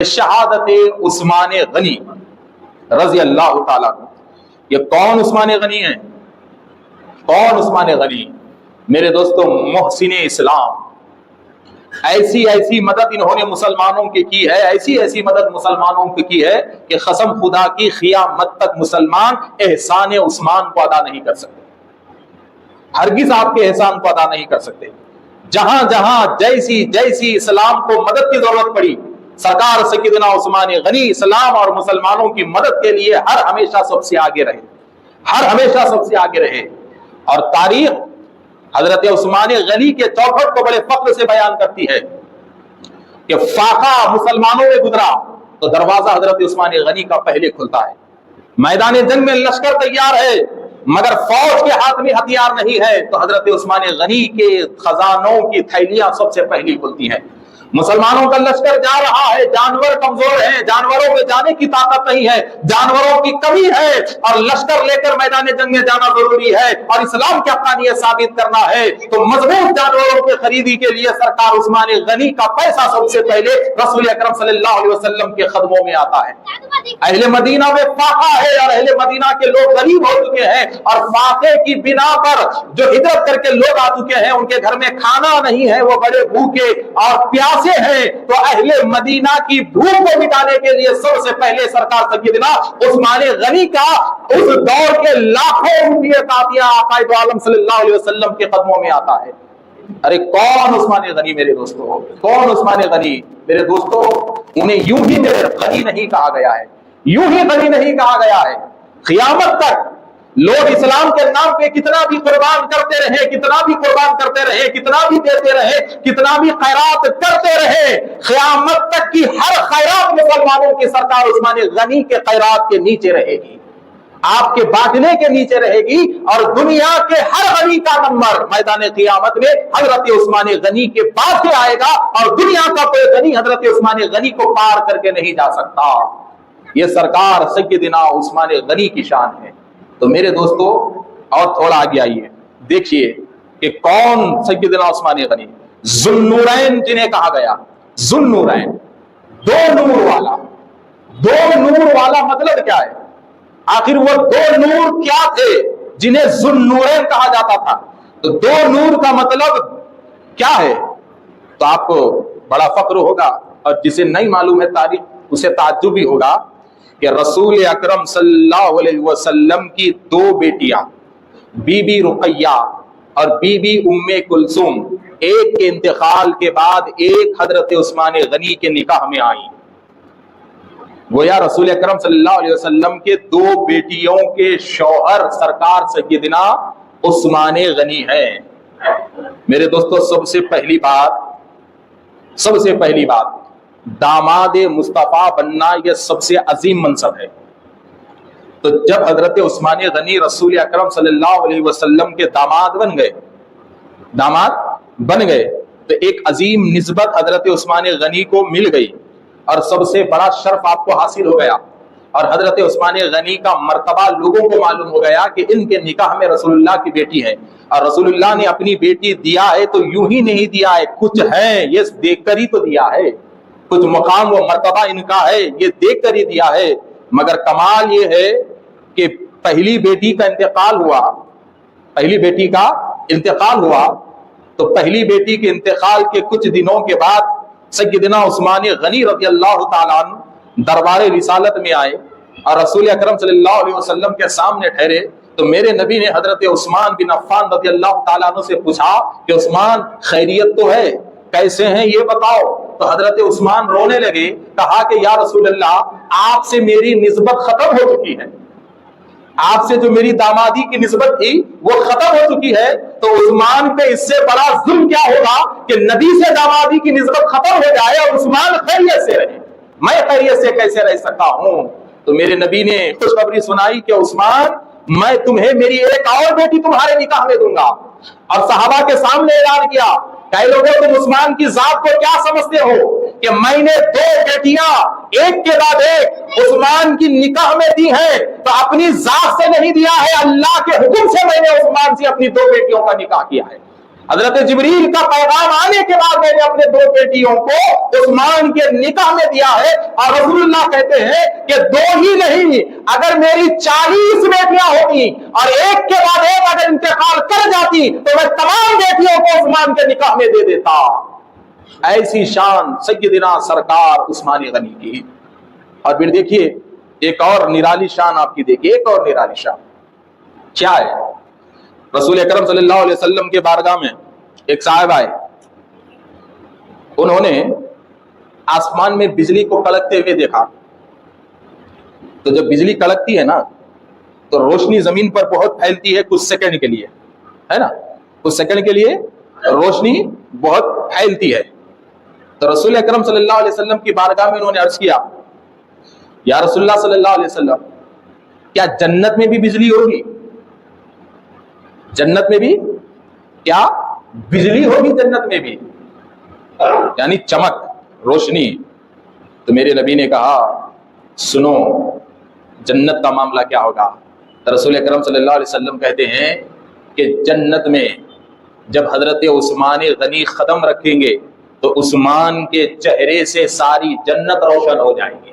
شہادت عثمان غنی رضی اللہ تعالیٰ عنہ۔ یہ کون عثمان غنی ہیں؟ کون عثمان غنی؟ میرے دوستو، محسن اسلام۔ ایسی ایسی مدد انہوں نے مسلمانوں کی کی ہے، ایسی ایسی مدد مسلمانوں کی کی ہے کہ قسم خدا کی قیامت تک مسلمان احسان عثمان کو ادا نہیں کر سکتے، ہرگز آپ کے احسان کو ادا نہیں کر سکتے۔ جہاں جہاں جیسی جیسی اسلام کو مدد کی ضرورت پڑی، سرکار سیدنا عثمان غنی اسلام اور مسلمانوں کی مدد کے لیے ہر ہمیشہ سب سے آگے رہے، ہر ہمیشہ سب سے آگے رہے۔ اور تاریخ حضرت عثمان غنی کے چوکھٹ کو بڑے فخر سے بیان کرتی ہے کہ فاقہ مسلمانوں میں گزرا تو دروازہ حضرت عثمان غنی کا پہلے کھلتا ہے۔ میدان جنگ میں لشکر تیار ہے مگر فوج کے ہاتھ میں ہتھیار نہیں ہے تو حضرت عثمان غنی کے خزانوں کی تھیلیاں سب سے پہلی کھلتی ہیں۔ مسلمانوں کا لشکر جا رہا ہے، جانور کمزور ہیں، جانوروں میں جانے کی طاقت نہیں ہے، جانوروں کی کمی ہے، اور لشکر لے کر میدان جنگ میں جانا ضروری ہے اور اسلام کی حقانیت ثابت کرنا ہے۔ تو مضبوط جانوروں کی خریدی کے لیے سرکار عثمان غنی کا پیسہ سب سے پہلے رسول اکرم صلی اللہ علیہ وسلم کے قدموں میں آتا ہے۔ اہل مدینہ میں فاقہ ہے اور اہل مدینہ کے لوگ غریب ہو چکے ہیں، اور فاقے کی بنا پر جو ہجرت کر کے لوگ آ چکے ہیں ان کے گھر میں کھانا نہیں ہے، وہ بڑے بھوکے اور پیاسے ہیں۔ تو اہل مدینہ کی بھوک کو مٹانے کے لیے سب سے پہلے سرکار سیدنا عثمان غنی کا اس دور کے لاکھوں روپیے کا عطیہ آقائد عالم صلی اللہ علیہ وسلم کے قدموں میں آتا ہے۔ ارے کون عثمان غنی میرے دوستو؟ کون عثمان غنی میرے دوستو؟ انہیں یوں ہی میرے غنی نہیں کہا گیا ہے، یوں ہی غنی نہیں کہا گیا ہے۔ قیامت تک لوگ اسلام کے نام پہ کتنا بھی قربان کرتے رہے، کتنا بھی قربان کرتے رہے، کتنا بھی دیتے رہے، کتنا بھی خیرات کرتے رہے، قیامت تک کی ہر خیرات مسلمانوں کی سرکار عثمان غنی کے خیرات کے نیچے رہے گی، آپ کے بانٹنے کے نیچے رہے گی، اور دنیا کے ہر غنی کا نمبر میدان قیامت میں حضرت عثمان غنی کے پاس سے آئے گا، اور دنیا کا کوئی غنی حضرت عثمان غنی کو پار کر کے نہیں جا سکتا۔ یہ سرکار سیدنا عثمان غنی کی شان ہے۔ تو میرے دوستو اور تھوڑا آگے آئیے، دیکھیے کہ کون سیدنا عثمان غنی؟ ذوالنورین جنہیں کہا گیا، ذوالنورین، دو نور والا۔ دو نور والا مطلب کیا ہے؟ آخر وہ دو نور کیا تھے جنہیں ذوالنورین کہا جاتا تھا؟ تو دو نور کا مطلب کیا ہے؟ تو آپ کو بڑا فخر ہوگا، اور جسے نہیں معلوم ہے تاریخ اسے تعجب بھی ہوگا کہ رسول اکرم صلی اللہ علیہ وسلم کی دو بیٹیاں بی بی رقیہ اور بی بی ام کلثوم ایک کے انتقال کے بعد ایک حضرت عثمان غنی کے نکاح میں آئیں۔ گویا رسول اکرم صلی اللہ علیہ وسلم کے دو بیٹیوں کے شوہر سرکار سیدنا عثمان غنی ہیں۔ میرے دوستو، سب سے پہلی بات داماد مصطفیٰ بننا یہ سب سے عظیم منصب ہے۔ تو جب حضرت عثمان غنی رسول اکرم صلی اللہ علیہ وسلم کے داماد بن گئے تو ایک عظیم نسبت حضرت عثمان غنی کو مل گئی، اور سب سے بڑا شرف آپ کو حاصل ہو گیا، اور حضرت عثمان غنی کا مرتبہ لوگوں کو معلوم ہو گیا کہ ان کے نکاح میں رسول اللہ کی بیٹی ہے، اور رسول اللہ نے اپنی بیٹی دیا ہے تو یوں ہی نہیں دیا ہے، کچھ ہے یہ دیکھ کر ہی تو دیا ہے، کچھ مقام و مرتبہ ان کا ہے یہ دیکھ کر ہی دیا ہے۔ مگر کمال یہ ہے کہ پہلی بیٹی کا انتقال ہوا تو پہلی بیٹی کے انتقال کے کچھ دنوں کے بعد سیدنا عثمان غنی رضی اللہ تعالیٰ عنہ دربار رسالت میں آئے اور رسول اکرم صلی اللہ علیہ وسلم کے سامنے ٹھہرے تو میرے نبی نے حضرت عثمان بن عفان رضی اللہ تعالیٰ عنہ سے پوچھا کہ عثمان خیریت تو ہے، کیسے ہیں یہ بتاؤ؟ تو حضرت عثمان رونے لگے، کہا کہ یا رسول اللہ، آپ سے میری نسبت ختم ہو چکی ہے، آپ سے جو میری دامادی کی نسبت تھی وہ ختم ہو چکی ہے۔ تو عثمان پہ اس سے بڑا ظلم کیا ہوگا کہ نبی سے دامادی کی نسبت ختم ہو جائے اور عثمان خیریت سے رہے، میں خیریت سے کیسے رہ سکتا ہوں؟ تو میرے نبی نے خوشخبری سنائی کہ عثمان، میں تمہیں میری ایک اور بیٹی تمہارے نکاح میں دوں گا، اور صحابہ کے سامنے اعلان کیا کہ لوگوں تم عثمان کی ذات کو کیا سمجھتے ہو کہ میں نے دو بیٹیاں ایک کے بعد ایک عثمان کی نکاح میں دی ہیں، تو اپنی ذات سے نہیں دیا ہے، اللہ کے حکم سے میں نے عثمان سے اپنی دو بیٹیوں کا نکاح کیا ہے۔ حضرت جبریل کا پیغام آنے کے بعد میں نے اپنے 2 بیٹیوں کو عثمان کے نکاح میں دیا ہے، اور رسول اللہ کہتے ہیں کہ 2 ہی نہیں، اگر میری 40 بیٹیاں ہوتی اور ایک کے بعد ایک اگر انتقال کر جاتی تو میں تمام بیٹیوں کو عثمان کے نکاح میں دے دیتا۔ ایسی شان سیدنا سرکار عثمان غنی کی۔ اور پھر دیکھیے ایک اور نرالی شان آپ کی، دیکھیے ایک اور نرالی شان کیا ہے۔ رسول اکرم صلی اللہ علیہ وسلم کے بارگاہ میں ایک صاحب آئے، انہوں نے آسمان میں بجلی کو کڑکتے ہوئے دیکھا۔ تو جب بجلی کڑکتی ہے نا تو روشنی زمین پر بہت پھیلتی ہے کچھ سیکنڈ کے لیے، ہے نا، کچھ سیکنڈ کے لیے روشنی بہت پھیلتی ہے۔ تو رسول اکرم صلی اللہ علیہ وسلم کی بارگاہ میں انہوں نے عرض کیا، یا رسول اللہ صلی اللہ علیہ وسلم، کیا جنت میں بھی بجلی ہوگی؟ جنت میں بھی کیا بجلی ہوگی؟ جنت میں بھی یعنی چمک، روشنی۔ تو میرے نبی نے کہا سنو جنت کا معاملہ کیا ہوگا۔ رسول اکرم صلی اللہ علیہ وسلم کہتے ہیں کہ جنت میں جب حضرت عثمان غنی قدم رکھیں گے تو عثمان کے چہرے سے ساری جنت روشن ہو جائے گی،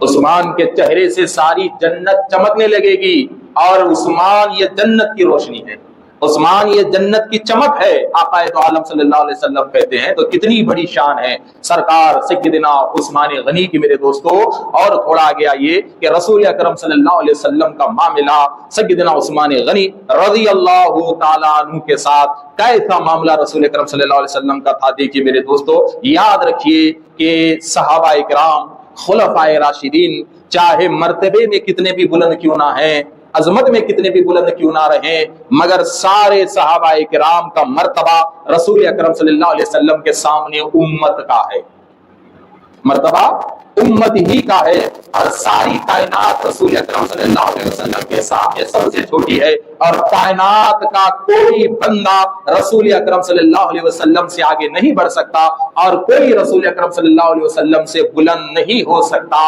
عثمان کے چہرے سے ساری جنت چمکنے لگے گی، اور عثمان یہ جنت کی روشنی ہے، عثمان یہ جنت کی چمک ہے۔ آقا دو عالم صلی اللہ علیہ وسلم کہتے ہیں تو کتنی بڑی شان ہے سرکار سیدنا عثمان غنی کی میرے دوستو۔ اور تھوڑا آگے آئیے کہ رسول اکرم صلی اللہ علیہ وسلم کا معاملہ سیدنا عثمان غنی رضی اللہ تعالیٰ عنہ کے ساتھ کیسا معاملہ رسول اکرم صلی اللہ علیہ وسلم کا تھا۔ دیکھیے میرے دوستو، یاد رکھیے کہ صحابہ اکرام خلفائے راشدین چاہے مرتبے میں کتنے بھی بلند کیوں نہ ہیں، عظمت میں کتنے بھی بلند کیوں نہ رہیں، مگر سارے صحابہ کرام کا مرتبہ رسول اکرم صلی اللہ علیہ وسلم کے سامنے امت کا ہے، مرتبہ امت ہی کا ہے، اور ساری کائنات رسول اکرم صلی اللہ علیہ وسلم کے سامنے سب سے چھوٹی ہے، اور کائنات کا کوئی بندہ رسول اکرم صلی اللہ علیہ وسلم سے آگے نہیں بڑھ سکتا، اور کوئی رسول اکرم صلی اللہ علیہ وسلم سے بلند نہیں ہو سکتا۔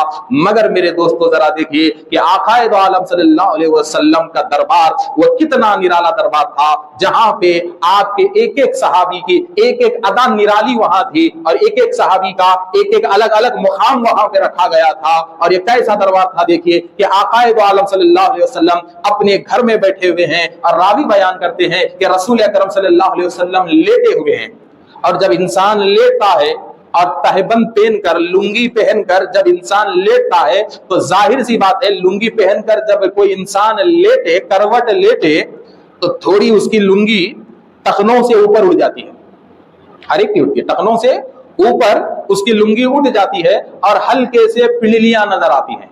مگر میرے دوستو ذرا دیکھیے کہ آقا دو عالم صلی اللہ علیہ وسلم کا دربار وہ کتنا نرالا دربار تھا، جہاں پہ آپ کے ایک ایک صحابی کی ایک ایک ادا نرالی وہاں تھی، اور ایک ایک صحابی کا ایک ایک الگ الگ مقام وہاں پہ رکھا گیا تھا۔ اور یہ کیسا دربار تھا دیکھیے کہ آقا دو عالم صلی اللہ علیہ وسلم اپنے گھر میں بیٹھے ہوئے ہیں، اور راوی بیان کرتے ہیں کہ رسول اکرم صلی اللہ علیہ وسلم لیٹے ہوئے ہیں، اور جب انسان لیٹتا ہے اور تہبند پہن کر لنگی پہن کر جب انسان لیٹتا ہے تو ظاہر سی بات ہے لنگی پہن کر جب کوئی انسان لیٹے کروٹ لیٹے تو تھوڑی اس کی لنگی ٹخنوں سے اوپر اڑ جاتی ہے، ہر ایک کی اٹھتی ہے، ٹخنوں سے اوپر اس کی لنگی اٹھ جاتی ہے، اور ہلکے سے پنڈلیاں نظر آتی ہیں،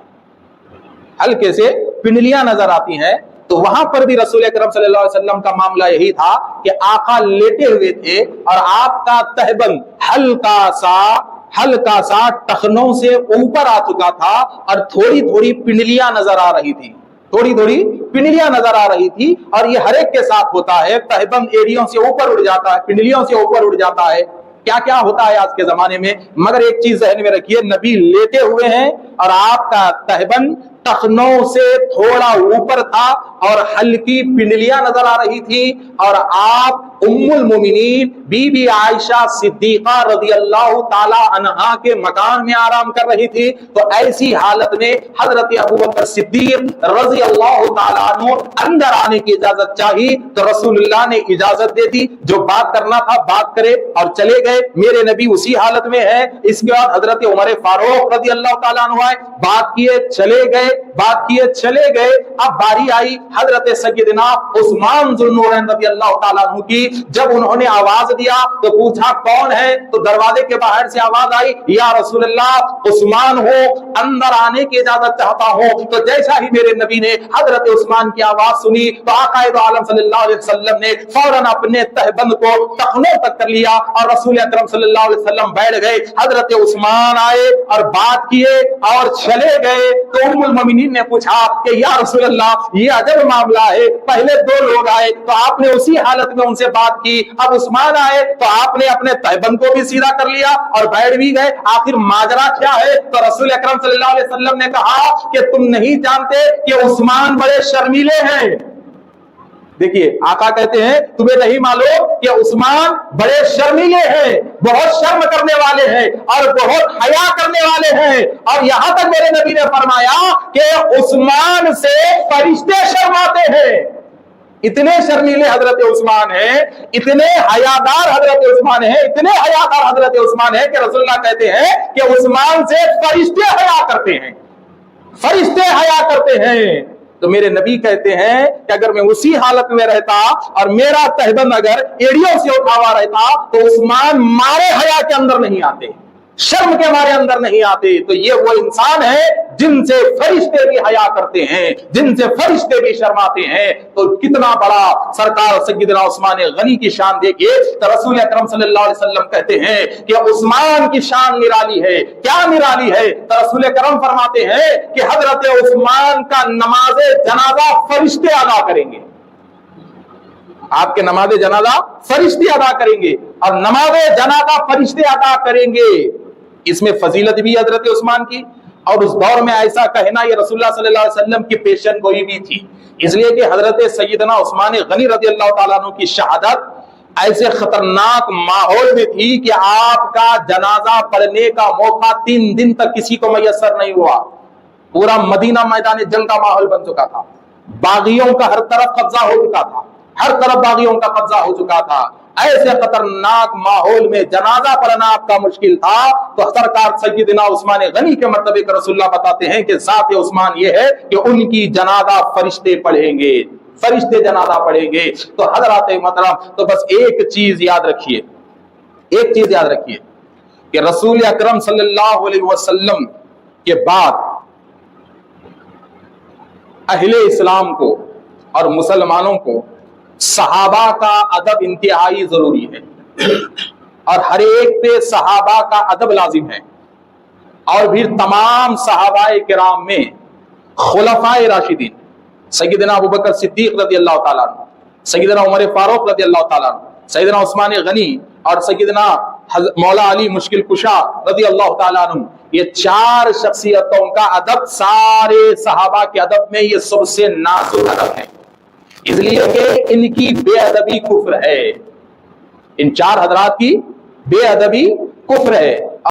ہلکے سے پنڈلیاں نظر آتی ہیں۔ تو وہاں پر بھی رسول اکرم صلی اللہ علیہ وسلم کا معاملہ یہی تھا کہ آقا لیٹے ہوئے تھے، اور آپ کا تہبند ہلکا سا ٹخنوں سے اوپر آ چکا تھا، اور تھوڑی تھوڑی پنڈلیاں نظر آ رہی تھی، تھوڑی تھوڑی پنڈلیاں نظر آ رہی تھی۔ اور یہ ہر ایک کے ساتھ ہوتا ہے، تہبند ایڑیوں سے اوپر اڑ جاتا ہے، پنڈلیوں سے اوپر اڑ جاتا ہے، کیا کیا ہوتا ہے آج کے زمانے میں۔ مگر ایک چیز ذہن میں رکھیے، نبی لیٹے ہوئے ہیں اور آپ کا تہبند ٹخنوں سے تھوڑا اوپر تھا، اور ہلکی پنڈلیاں نظر آ رہی تھی، اور آپ ام المومنین بی بی عائشہ صدیقہ رضی اللہ تعالی عنہا کے مکان میں آرام کر رہی تھی۔ تو ایسی حالت میں حضرت ابوبکر صدیق رضی اللہ تعالی عنہ اندر آنے کی اجازت چاہی تو رسول اللہ نے اجازت دے دی، جو بات کرنا تھا بات کرے، اور چلے گئے۔ میرے نبی اسی حالت میں ہے۔ اس کے بعد حضرت عمر فاروق رضی اللہ تعالیٰ عنہ آئے، بات کیے چلے گئے، بات کیے چلے گئے۔ اب باری آئی حضرت سیدنا عثمان ذو النورین رضی اللہ تعالیٰ عنہ کی۔ جب انہوں نے آواز دیا تو پوچھا کون ہے، تو دروازے کے باہر سے آواز آئی، یا رسول اللہ عثمان ہو، اندر آنے کی اجازت چاہتا ہوں۔ تو جیسا ہی میرے نبی نے حضرت عثمان کی آواز سنی تو آقا دو عالم صلی اللہ علیہ وسلم نے فوراً اپنے تہبند کو ٹخنوں تک کر لیا، اور رسول اکرم صلی اللہ علیہ وسلم بیٹھ گئے۔ حضرت عثمان آئے اور بات کیے اور چلے گئے۔ تو ام المومنین نے پوچھا کہ یا رسول اللہ یہ عجب معاملہ ہے، پہلے 2 لوگ آئے تو آپ نے اسی حالت میں ان سے بات کی، اب عثمان آئے تو آپ نے اپنے تہبند کو بھی سیدھا کر لیا اور بیٹھ بھی گئے، آخر ماجرا کیا ہے؟ تو رسول اکرم صلی اللہ علیہ وسلم نے کہا کہ تم نہیں جانتے کہ عثمان بڑے شرمیلے ہیں، دیکھیے آقا کہتے ہیں تمہیں نہیں معلوم کہ عثمان بڑے شرمیلے ہیں، بہت شرم کرنے والے ہیں اور بہت حیا کرنے والے ہیں، اور یہاں تک میرے نبی نے فرمایا کہ عثمان سے فرشتے شرماتے ہیں۔ اتنے شرمیلے حضرت عثمان ہیں، اتنے حیادار حضرت عثمان ہیں، اتنے حیادار حضرت عثمان ہیں کہ رسول اللہ کہتے ہیں کہ عثمان سے فرشتے حیا کرتے ہیں، فرشتے حیا کرتے ہیں۔ تو میرے نبی کہتے ہیں کہ اگر میں اسی حالت میں رہتا اور میرا تہبند اگر ایڑیوں سے اٹھا ہوا رہتا تو عثمان مارے حیا کے اندر نہیں آتے، شرم کے مارے اندر نہیں آتے۔ تو یہ وہ انسان ہے جن سے فرشتے بھی حیا کرتے ہیں، جن سے فرشتے بھی شرماتے ہیں۔ تو کتنا بڑا سرکار سیدنا عثمان غنی کی شان دیکھیے۔ تو رسول اکرم صلی اللہ علیہ وسلم کہتے ہیں کہ عثمان کی شان نرالی ہے۔ کیا نرالی ہے؟ تو رسول اکرم فرماتے ہیں کہ حضرت عثمان کا نماز جنازہ فرشتے ادا کریں گے، آپ کے نماز جنازہ فرشتے ادا کریں گے، اور نماز جنازہ فرشتے ادا کریں گے، اس میں فضیلت بھی حضرت عثمان کی۔ اور اس دور میں ایسا کہنا یہ رسول اللہ صلی اللہ علیہ وسلم کی پیشن گوئی بھی تھی، اس لیے کہ حضرت سیدنا عثمان غنی رضی اللہ تعالیٰ عنہ کی شہادت ایسے خطرناک ماحول میں تھی کہ آپ کا جنازہ پڑھنے کا موقع 3 دن تک کسی کو میسر نہیں ہوا۔ پورا مدینہ میدان جنگ کا ماحول بن چکا تھا، باغیوں کا ہر طرف قبضہ ہو چکا تھا، ہر طرف باغیوں کا قبضہ ہو چکا تھا۔ ایسے خطرناک ماحول میں جنازہ پڑھنا آپ کا مشکل تھا۔ تو سرکار سیدنا عثمان غنی کے مرتبے کا رسول اللہ بتاتے ہیں کہ ذات عثمان یہ ہے کہ ان کی جنازہ فرشتے پڑھیں گے، فرشتے جنازہ پڑھیں گے۔ تو حضرات محترم، تو بس ایک چیز یاد رکھیے، ایک چیز یاد رکھیے کہ رسول اکرم صلی اللہ علیہ وسلم کے بعد اہل اسلام کو اور مسلمانوں کو صحابہ کا ادب انتہائی ضروری ہے، اور ہر ایک پہ صحابہ کا ادب لازم ہے۔ اور پھر تمام صحابہ کرام میں خلفائے راشدین سیدنا ابوبکر صدیق رضی اللہ تعالیٰ عنہ، سیدنا عمر فاروق رضی اللہ تعالیٰ عنہ، سیدنا عثمان غنی اور سیدنا مولا علی مشکل کشا رضی اللہ تعالیٰ عنہ، یہ 4 شخصیتوں کا ادب سارے صحابہ کے ادب میں یہ سب سے نازک ادب ہے، اس لیے کہ ان کی بے ادبی کفر ہے، ان 4 حضرات کی بے ادبی کفر ہے۔